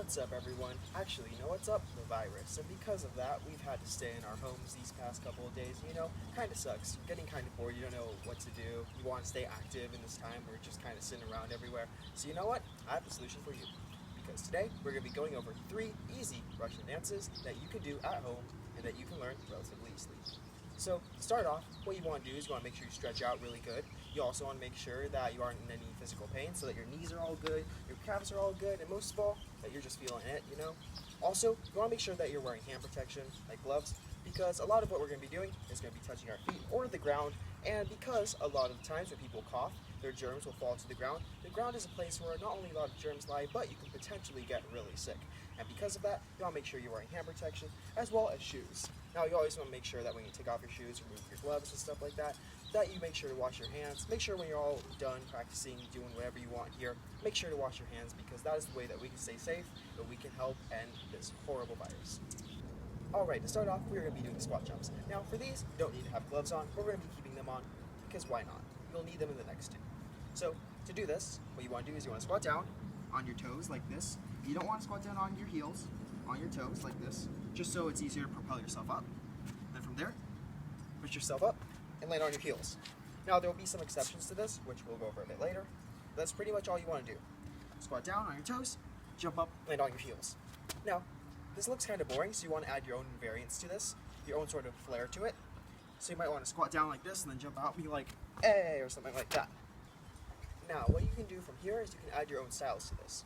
What's up, everyone? Actually, you know what's up? The virus. And because of that, we've had to stay in our homes these past couple of days. Kind of sucks. You're getting kind of bored. You don't know what to do. You want to stay active in this time. We're just kind of sitting around everywhere. So you know what? I have a solution for you. Because today, we're going to be going over 3 easy Russian dances that you can do at home and that you can learn relatively easily. So, to start off, what you want to do is you want to make sure you stretch out really good. You also want to make sure that you aren't in any physical pain so that your knees are all good, your calves are all good, and most of all, that you're just feeling it. Also, you want to make sure that you're wearing hand protection, like gloves, because a lot of what we're going to be doing is going to be touching our feet or the ground, and because a lot of the times when people cough, their germs will fall to the ground. The ground is a place where not only a lot of germs lie, but you can potentially get really sick. And because of that, you want to make sure you're wearing hand protection as well as shoes. Now, you always want to make sure that when you take off your shoes, remove your gloves and stuff like that you make sure to wash your hands. Make sure when you're all done practicing, doing whatever you want here, make sure to wash your hands because that is the way that we can stay safe and we can help end this horrible virus. Alright, to start off, we're going to be doing squat jumps. Now, for these, you don't need to have gloves on. We're going to be keeping them on because why not? You'll need them in the next two. So, to do this, what you want to do is you want to squat down on your toes like this. You don't want to squat down on your heels, on your toes like this, just so it's easier to propel yourself up. Then from there, push yourself up and land on your heels. Now, there will be some exceptions to this, which we'll go over a bit later. That's pretty much all you want to do. Squat down on your toes, jump up, land on your heels. Now, this looks kind of boring, so you want to add your own variance to this, your own sort of flair to it. So you might want to squat down like this and then jump out and be like, hey, or something like that. Now, what you can do from here is you can add your own styles to this.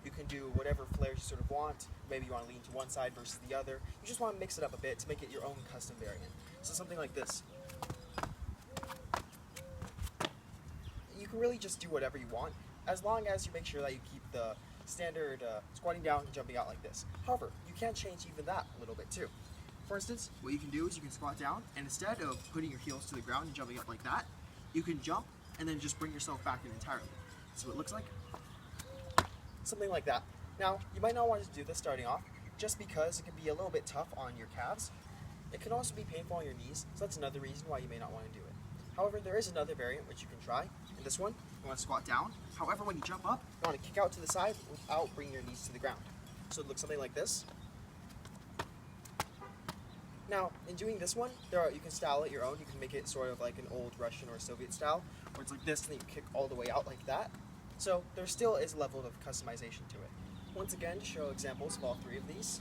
You can do whatever flares you sort of want. Maybe you want to lean to one side versus the other. You just want to mix it up a bit to make it your own custom variant. So something like this. You can really just do whatever you want, as long as you make sure that you keep the standard squatting down and jumping out like this. However, you can change even that a little bit too. For instance, what you can do is you can squat down, and instead of putting your heels to the ground and jumping up like that, you can jump and then just bring yourself back in entirely. So it looks like something like that. Now, you might not want to do this starting off, just because it can be a little bit tough on your calves. It can also be painful on your knees, so that's another reason why you may not want to do it. However, there is another variant which you can try. In this one, you want to squat down. However, when you jump up, you want to kick out to the side without bringing your knees to the ground. So it looks something like this. Now, in doing this one, you can style it your own. You can make it sort of like an old Russian or Soviet style, where it's like this, and then you kick all the way out like that. So there still is a level of customization to it. Once again, to show examples of all 3 of these.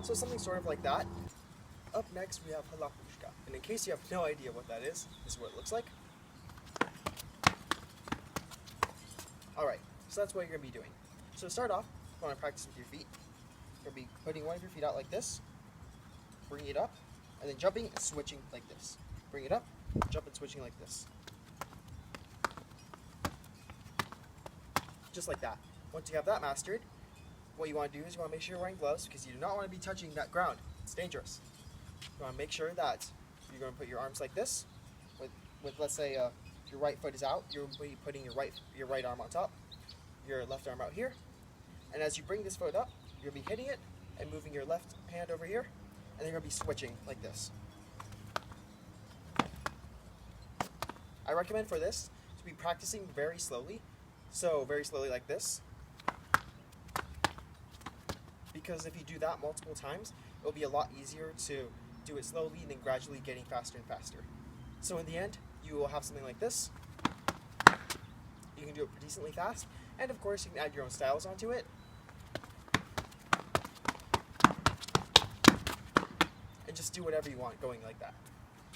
So something sort of like that. Up next, we have halapushka. And in case you have no idea what that is, this is what it looks like. Alright, so that's what you're going to be doing. So to start off, you want to practice with your feet. You're going to be putting one of your feet out like this, bringing it up, and then jumping and switching like this. Bring it up, jump and switching like this. Just like that. Once you have that mastered, what you want to do is you want to make sure you're wearing gloves because you do not want to be touching that ground. It's dangerous. You want to make sure that you're going to put your arms like this. With let's say your right foot is out, you're going to be putting your right arm on top, your left arm out here. And as you bring this foot up, you're going to be hitting it and moving your left hand over here. And then you're going to be switching like this. I recommend for this to be practicing very slowly. So very slowly like this. Because if you do that multiple times, it'll be a lot easier to do it slowly and then gradually getting faster and faster. So in the end, you will have something like this. You can do it decently fast. And of course, you can add your own styles onto it. And just do whatever you want going like that.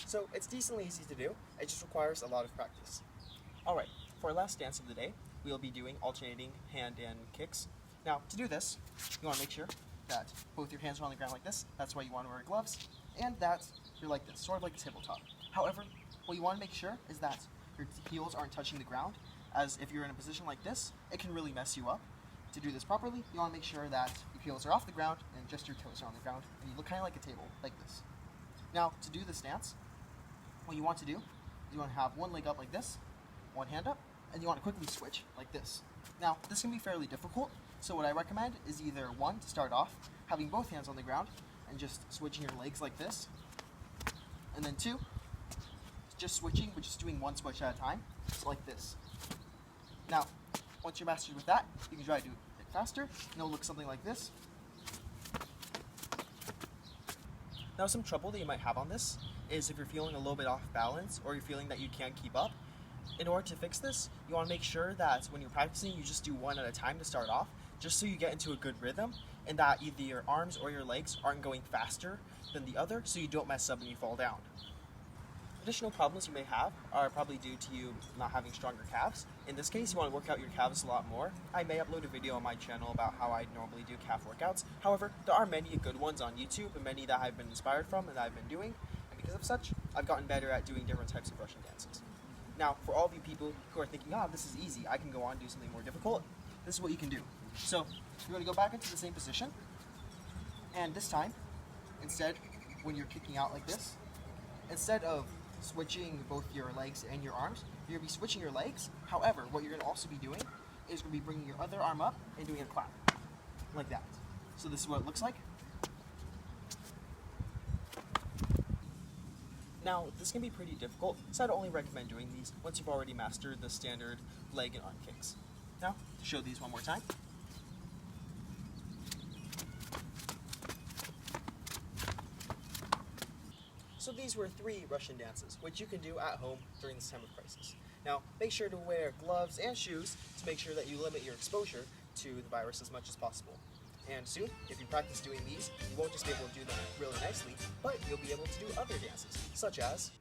So it's decently easy to do. It just requires a lot of practice. Alright, for our last dance of the day, we'll be doing alternating hand and kicks. Now, to do this, you want to make sure that both your hands are on the ground like this. That's why you want to wear gloves. And that you're like this, sort of like a tabletop. However, what you want to make sure is that your heels aren't touching the ground, as if you're in a position like this, it can really mess you up. To do this properly, you want to make sure that your heels are off the ground and just your toes are on the ground, and you look kind of like a table, like this. Now, to do this dance, what you want to do is you want to have one leg up like this, one hand up, and you want to quickly switch like this. Now, this can be fairly difficult, so what I recommend is either one, to start off, having both hands on the ground and just switching your legs like this, and then two, just switching, we're just doing one switch at a time, so like this. Now, once you're mastered with that, you can try to do it a bit faster, and it'll look something like this. Now, some trouble that you might have on this is if you're feeling a little bit off balance or you're feeling that you can't keep up. In order to fix this, you want to make sure that when you're practicing, you just do one at a time to start off, just so you get into a good rhythm and that either your arms or your legs aren't going faster than the other, so you don't mess up and you fall down. Additional problems you may have are probably due to you not having stronger calves. In this case, you want to work out your calves a lot more. I may upload a video on my channel about how I normally do calf workouts. However, there are many good ones on YouTube and many that I've been inspired from and that I've been doing. And because of such, I've gotten better at doing different types of Russian dances. Now, for all of you people who are thinking, this is easy, I can go on and do something more difficult, this is what you can do. So, you're going to go back into the same position, and this time, instead, when you're kicking out like this, instead of switching both your legs and your arms, you're going to be switching your legs. However, what you're going to also be doing is going to be bringing your other arm up and doing a clap, like that. So this is what it looks like. Now, this can be pretty difficult, so I'd only recommend doing these once you've already mastered the standard leg and arm kicks. Now, to show these one more time. So these were 3 Russian dances, which you can do at home during this time of crisis. Now, make sure to wear gloves and shoes to make sure that you limit your exposure to the virus as much as possible. And soon, if you practice doing these, you won't just be able to do them really nicely, but you'll be able to do other dances, such as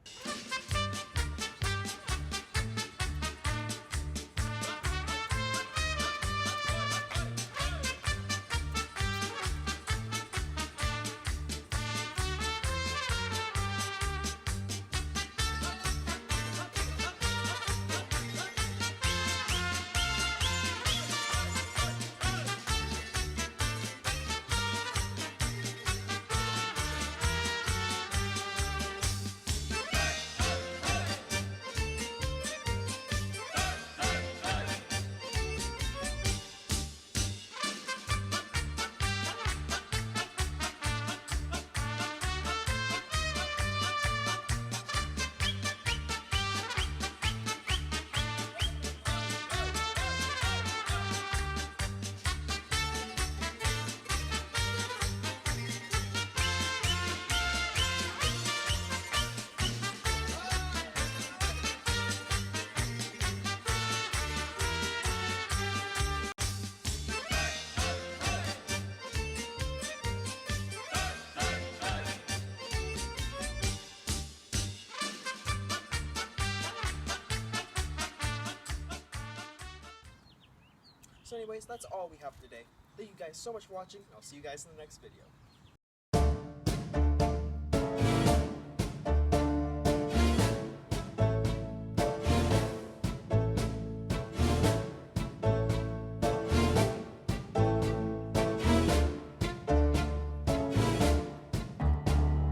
So anyways, that's all we have for today. Thank you guys so much for watching, and I'll see you guys in the next video.